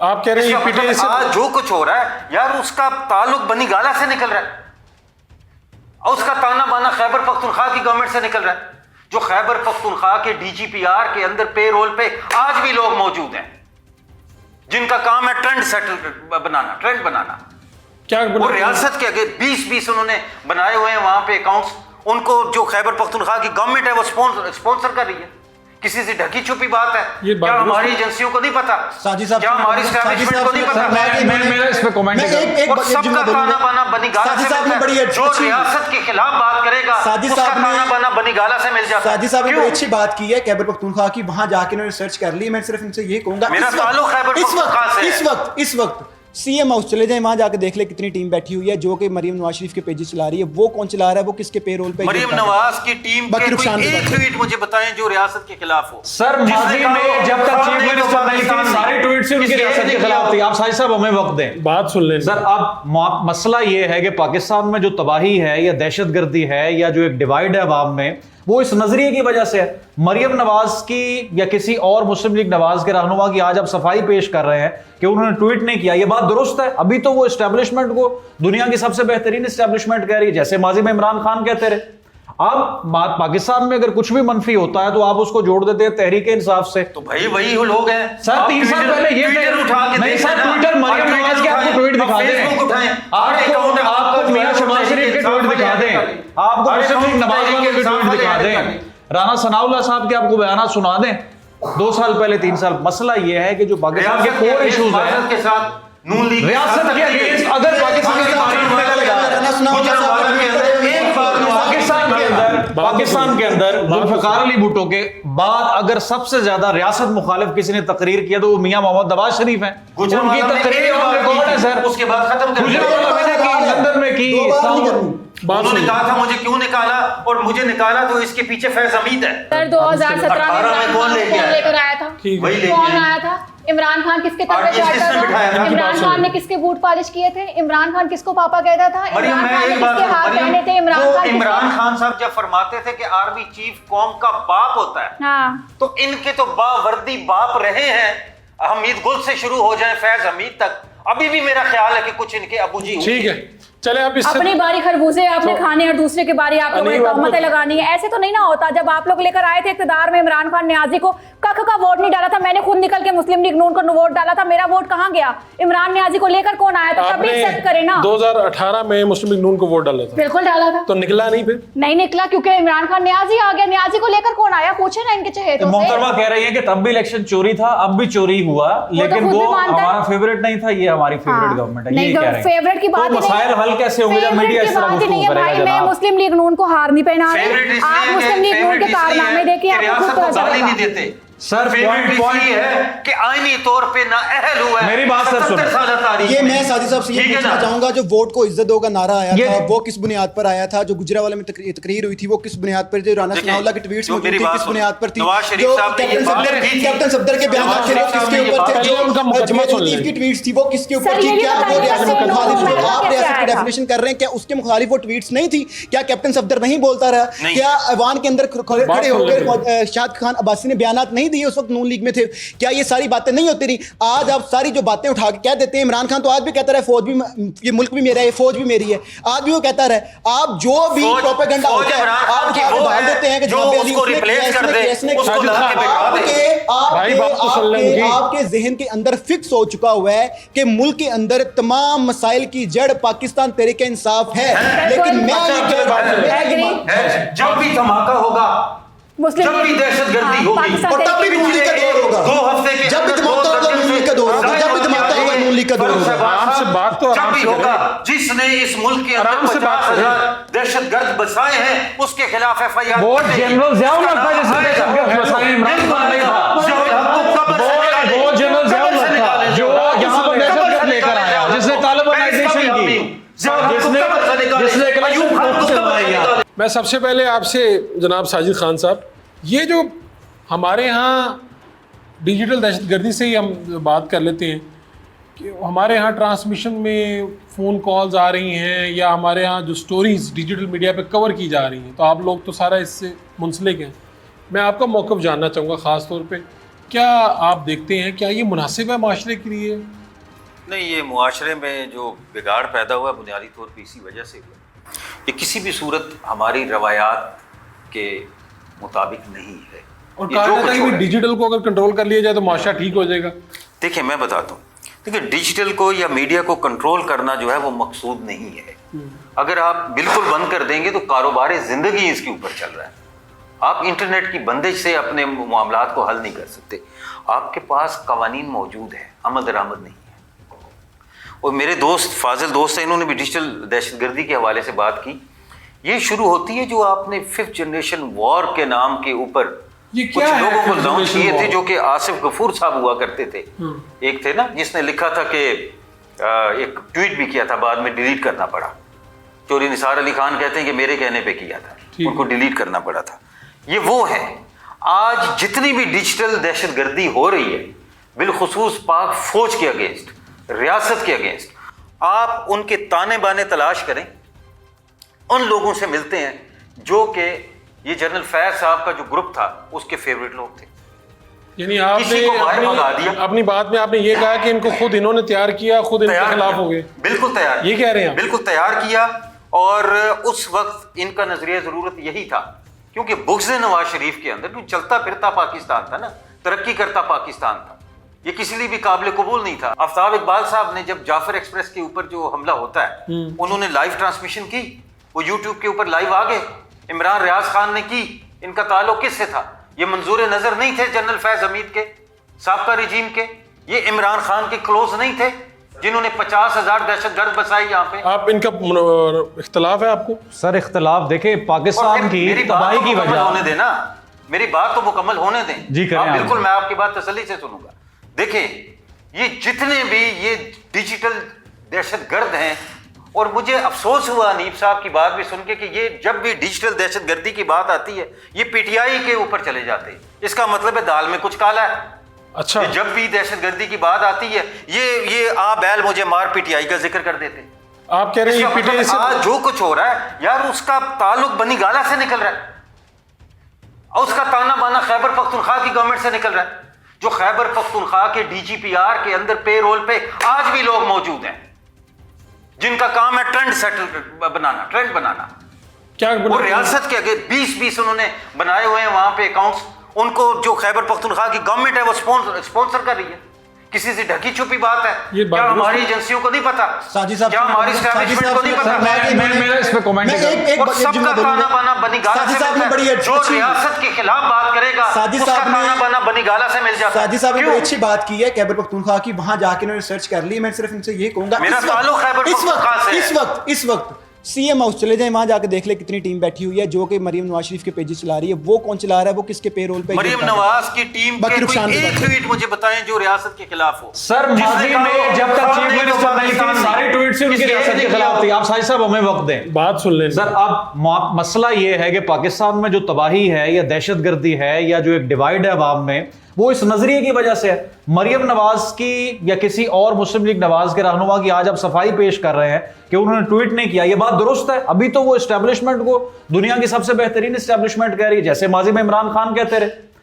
आप कह रहे हैं पीटीआई से आज जो कुछ हो रहा है यार, उसका ताल्लुक बनी गाला से निकल रहा है और उसका ताना बाना खैबर पख्तूनख्वा की गवर्नमेंट से निकल रहा है, जो खैबर पख्तूनख्वा के डीजीपीआर के अंदर पेरोल पे आज भी लोग मौजूद हैं जिनका काम है ट्रेंड बनाना। क्या वो रियासत के आगे 20 उन्होंने बनाए हुए हैं वहां पे अकाउंट्स, उनको जो खैबर पख्तूनख्वा की गवर्नमेंट है वो स्पॉन्सर कर रही है। किसी से ढकी छुपी बात है, क्या हमारी एजेंसियों को नहीं पता, क्या हमारी एस्टैब्लिशमेंट को नहीं पता? मैं इस पे कमेंट और सबका ताना बाना बनी गाला से मिलता है। जो रियासत के खिलाफ बात करेगा उसका ताना बाना बनी गाला से मिल जाता है। साजिद साहब ने बड़ी अच्छी बात की है खैबर पख्तूनख्वा की, वहां जाके उन्होंने रिसर्च कर ली। मैं सिर्फ इनसे ये कहूंगा, मेरा ताल्लुक खैबर पख्तूनख्वा से है। इस वक्त सीएम हाउस चले जाएं, वहां जाके देख ले कितनी टीम बैठी हुई है जो कि मरियम नवाज शरीफ के पेजेस चला रही है। वो कौन चला रहा है, वो किसके पेरोल पे? मरियम नवाज की टीम के कोई एक ट्वीट मुझे बताएं जो रियासत के खिलाफ हो। सर माजी में जब तक चीफ मिनिस्टर नहीं थी सारी ट्वीट्स उनकी रियासत के खिलाफ थी। आप साहिब साहब हमें वक्त दें, बात सुन लें सर। अब मसला ये है कि पाकिस्तान में जो तबाही है या दहशतगर्दी है या जो एक डिवाइड है अवाम में, वो इस नजरिए की वजह से है। मरियम नवाज की या किसी और मुस्लिम लीग नवाज के रहनुमा की आज आप सफाई पेश कर रहे हैं कि उन्होंने ट्वीट नहीं किया, ये बात दुरुस्त है। अभी तो वो एस्टेब्लिशमेंट को दुनिया की सबसे बेहतरीन एस्टेब्लिशमेंट कह रही है, जैसे माजी में इमरान खान कहते रहे। अब बात पाकिस्तान में अगर कुछ भी मनफी होता है तो आप उसको जोड़ देते हैं तहरीक इंसाफ से। तो भाई वही लोग हैं सर 3 साल पहले ये नहीं सर, ट्विटर मरियम नवाज के आपको ट्वीट दिखा दें, आपको मियां शहबाज शरीफ के ट्वीट दिखा दें, आपको मुस्लिम लीग नवाज वाले के ट्वीट दिखा दें, राना सनाउल्लाह साहब के आपको बयानात सुना दें 2 साल पहले 3 साल। मसला ये है कि जो पाकिस्तान के कोर इश्यूज हैं के साथ नून लीग रियासत के अगेंस्ट, अगर पाकिस्तान के अंदर जुल्फ़िकार अली भुट्टो के बाद अगर सबसे ज्यादा रियासत मुखालिफ किसी ने तकरीर किया तो वो मियां मोहम्मद नवाज शरीफ हैं। उनकी तकरीर ऑन रिकॉर्ड है सर, उसके बाद खत्म कर दिया। लंदन में की, उन्होंने कहा था मुझे क्यों निकाला, और मुझे निकाला तो इसके पीछे फैज हमीद है। सर 2017 में कौन लेकर आया था? कौन आया था? इमरान खान किसके तरफ चढ़ता था? इमरान खान ने किसके बूट पॉलिश किए थे? इमरान खान किसको पापा कहता था? इमरान खान ने किसके हाथ पहने थे? इमरान खान साहब जब फरमाते थे कि आर्मी चीफ कौम का बाप होता है, हाँ, तो इनके तो बावर्दी बाप रहे हैं। हमीद गुल से शुरू हो जाए फैज हमीद तक, अभी भी मेरा ख्याल है कि कुछ इनके अबू जी। ठीक है, चले अब अपनी बारी खरबूजे आपने खाने और दूसरे की बारी आप लोगों ने तहमतें लगानी है। ऐसे तो नहीं ना होता। जब आप लोग लेकर आए थे इक़्तिदार में, इमरान खान न्याजी को कख का वोट नहीं डाला था। मैंने खुद निकल के मुस्लिम लीग नून को वोट डाला था। मेरा वोट कहां गया? इमरान न्याजी को लेकर कौन आया था? तभी एक्सेप्ट करे ना। 2018 में मुस्लिम लीग नून को वोट डाला था। बिल्कुल डाला था। तो निकला नहीं, फिर नहीं निकला क्योंकि इमरान खान न्याजी आ गया। न्याजी को लेकर कौन आया? पूछे ना इनके चहेतों से। मोहतरमा कह रही है कि तब भी इलेक्शन चोरी था, अब भी चोरी हुआ, लेकिन वो हमारा फेवरेट नहीं था। ये हमारी फेवरेट गवर्नमेंट है, ये कह रहे हैं। फेवरेट की बात मसाइल हल कैसे होंगे जब मीडिया इस तरह नहीं है भाई। मैं मुस्लिम लीग नून को हार नहीं पहना रही। आप मुस्लिम लीग नून के कारनामे देखिए, आपको खुद पता चलेगा। सर पॉइंट ये है कि आईनी तौर पे ना अहल हुआ है। मेरी बात सर सुनो। ये मैं साजिद साहब से ये पूछना चाहूंगा, जो वोट को इज्जत दो का नारा आया था वो किस बुनियाद पर आया था? जो गुजरावाला में तकरीर हुई थी वो किस बुनियाद पर? जो राना सनाउल्लाह की ट्वीट्स मौजूद थी किस बुनियाद पर थी? जो कैप्टन सफदर के बयान थे वो किसके ऊपर थे? जो जमात लतीफ की ट्वीट्स थी वो किसके ऊपर थी? क्या वो रियासत के मुखालिफ, आप रियासत की डेफिनेशन कर रहे हैं, क्या उसके मुखालिफ वो ट्वीट्स नहीं थी? क्या कैप्टन सफदर नहीं बोलता रहा? क्या ऐवान के अंदर खड़े होकर शाद खान अब्बासी ने बयानात नहीं दिए उस वक्त नून लीग में थे? क्या ये सारी बातें नहीं होती रही? आज आप सारी जो बातें उठा के कह देते हैं, इमरान खान तो आज भी कहता रहे फौज भी, ये मुल्क भी मेरा है, फौज भी मेरी है, आज भी वो कहता रहे। आप जो भी प्रोपेगेंडा होता है आप उठा डाल देते हैं कि आपके जहन के अंदर फिक्स हो चुका हुआ है कि मुल्क के अंदर तमाम मसाइल की जड़ पाकिस्तान तहरीक इंसाफ है। लेकिन मैं ये कह रहा हूं जब भी धमाका होगा, जब भी दहशतगर्दी होगी, और तब भी नून लीग का दौर होगा। 2 हफ्ते के जब भी धमाका होगा नून लीग का दौर होगा। जब भी धमाका होगा नून लीग का दौर होगा। आराम से बात तो जब भी होगा, जिसने इस मुल्क के अंदर 50,000 दहशतगर्द बसाए हैं उसके खिलाफ FIR। वो जनरल ज़ियाउल हक था जिसने दहशतगर्द बसाए, इमरान खान नहीं था। वो जनरल ज़ियाउल हक था जो यहाँ पर दहशतगर्द लेकर आया, जिसने तालिबानाइजेशन की, मैं सबसे पहले आपसे जनाब साजिद खान साहब, ये जो हमारे यहाँ डिजिटल दहशतगर्दी से ही हम बात कर लेते हैं कि हमारे यहाँ ट्रांसमिशन में फ़ोन कॉल्स आ रही हैं या हमारे यहाँ जो स्टोरीज़ डिजिटल मीडिया पे कवर की जा रही हैं, तो आप लोग तो सारा इससे मुंसलिक हैं। मैं आपका मौक़िफ़ जानना चाहूँगा ख़ास तौर पे क्या आप देखते हैं, क्या ये मुनासिब है माशरे के लिए? नहीं, ये मुआशरे में जो बिगाड़ पैदा हुआ बुनियादी तौर पे इसी वजह से हुआ। ये किसी भी सूरत हमारी रवायात के मुताबिक नहीं है। और कहा जाता है कि डिजिटल को अगर कंट्रोल कर लिया जाए तो माशरा ठीक हो जाएगा। देखिए मैं बताता हूँ, देखिए डिजिटल को या मीडिया को कंट्रोल करना जो है वो मकसूद नहीं है। अगर आप बिल्कुल बंद कर देंगे तो कारोबार ज़िंदगी इसके ऊपर चल रहा है। आप इंटरनेट की बंदिश से अपने मामलात को हल नहीं कर सकते। आपके पास कवानीन मौजूद है, आमद दरामद नहीं है। और मेरे दोस्त फाजिल दोस्त हैं, इन्होंने भी डिजिटल दहशतगर्दी के हवाले से बात की। ये शुरू होती है जो आपने 5th जनरेशन वॉर के नाम के ऊपर ये कुछ क्या लोगों को है लॉन्च किए थे, जो कि आसिफ गफूर साहब हुआ करते थे। एक थे ना जिसने लिखा था कि एक ट्वीट भी किया था, बाद में डिलीट करना पड़ा। चोरी निसार अली खान कहते हैं कि मेरे कहने पे किया था, उनको डिलीट करना पड़ा था। ये वो है। आज जितनी भी डिजिटल दहशतगर्दी हो रही है, बिलखुसूस पाक फौज के अगेंस्ट, रियासत के अगेंस्ट, आप उनके ताने बाने तलाश करें। उन लोगों से मिलते हैं जो कि ये जनरल फैज साहब का जो ग्रुप था उसके फेवरेट लोग थे। यानी आपने अपनी बात में आपने ये कहा कि इनको खुद इन्होंने तैयार किया, खुद इनके खिलाफ हो गए। बिल्कुल तैयार, ये कह रहे हैं? बिल्कुल तैयार किया। और उस वक्त इनका नजरिया जरूरत यही था, क्योंकि बुग़्ज़ नवाज शरीफ के अंदर जो चलता फिरता पाकिस्तान था ना, तरक्की करता पाकिस्तान था, ये किसी लिए भी काबिल कबूल नहीं था। आफ्ताब इकबाल साहब ने जब जाफर एक्सप्रेस के ऊपर जो हमला होता है, उन्होंने लाइव ट्रांसमिशन की, वो यूट्यूब के ऊपर लाइव आ गए। इमरान रियाज खान ने की। इनका ताल्लुक किससे था? ये मंजूर नजर नहीं थे जनरल फैज हमीद के, साबका रिजीम के। ये इमरान खान के क्लोज नहीं थे जिन्होंने 50,000 दहशतगर्द बसाए यहाँ पे। आप इनका इख्तलाफ है आपको? सर इख्तलाफ देखे पाकिस्तान की तबाही की वजह होने देना, मेरी बात तो मुकम्मल होने दें जी। करें बिल्कुल, मैं आपकी बात तसल्ली से सुनूंगा। देखें, ये जितने भी ये डिजिटल दहशतगर्द हैं, और मुझे अफसोस हुआ नीब साहब की बात भी सुन के कि ये जब भी डिजिटल दहशतगर्दी की बात आती है ये पीटीआई के ऊपर चले जाते हैं। इसका मतलब है दाल में कुछ काला है। अच्छा, जब भी दहशतगर्दी की बात आती है ये आ बैल मुझे मार पीटीआई का जिक्र कर देते। आप कह रहे हैं पीटीआई से आज जो कुछ हो रहा है यार, उसका ताल्लुक बनी गाला से निकल रहा है और उसका ताना बाना खैबर पख्तूनख्वा की गवर्नमेंट से निकल रहा है। जो खैबर पख्तूनख्वा के डीजीपीआर के अंदर पे रोल पे आज भी लोग मौजूद हैं जिनका काम है ट्रेंड बनाना। क्या और रियासत के आगे 20 उन्होंने बनाए हुए हैं वहां पे अकाउंट्स। उनको जो खैबर पख्तूनख्वा की गवर्नमेंट है वो स्पॉन्सर कर रही है। किसी से ढकी छुपी बात है? क्या हमारी एजेंसियों को नहीं पता? क्या हमारी एस्टैब्लिशमेंट को नहीं पता? मैं इस पे कमेंट और सबका ताना बाना बनी गाला से मिलता है। जो रियासत के खिलाफ बात करेगा उसका ताना बाना बनी गाला से मिल जाता है। साजिद साहब ने बड़ी अच्छी बात की है खैबर पख्तूनख्वा की, वहां जाके उन्होंने रिसर्च कर ली। मैं सिर्फ इनसे ये कहूंगा, मेरा ताल्लुक खैबर पख्तूनख्वा से है। इस वक्त सीएम हाउस चले जाएं, वहां जाके देख ले कितनी टीम बैठी हुई है जो कि मरियम नवाज शरीफ के पेजेस चला रही है। वो कौन चला रहा है? वो किसके पेरोल पे? मरियम नवाज की टीम के कोई एक ट्वीट मुझे बताएं जो रियासत के खिलाफ हो। सर माजी में जब तक चीफ मिनिस्टर नहीं थी सारी ट्वीट्स उनकी रियासत के खिलाफ थी। आप साहिब साहब हमें वक्त दें, बात सुन लें। सर अब मसला ये है कि पाकिस्तान में जो तबाही है या दहशतगर्दी है या जो एक डिवाइड है अवाम में, वो इस नजरिए की वजह से है। मरियम नवाज की या किसी और मुस्लिम लीग नवाज के रहनुमा की आज आप सफाई पेश कर रहे हैं कि उन्होंने ट्वीट नहीं किया, ये बात दुरुस्त है। अभी तो वो एस्टेब्लिशमेंट को दुनिया की सबसे बेहतरीन एस्टेब्लिशमेंट कह रही है, जैसे माजी में इमरान खान कहते रहे।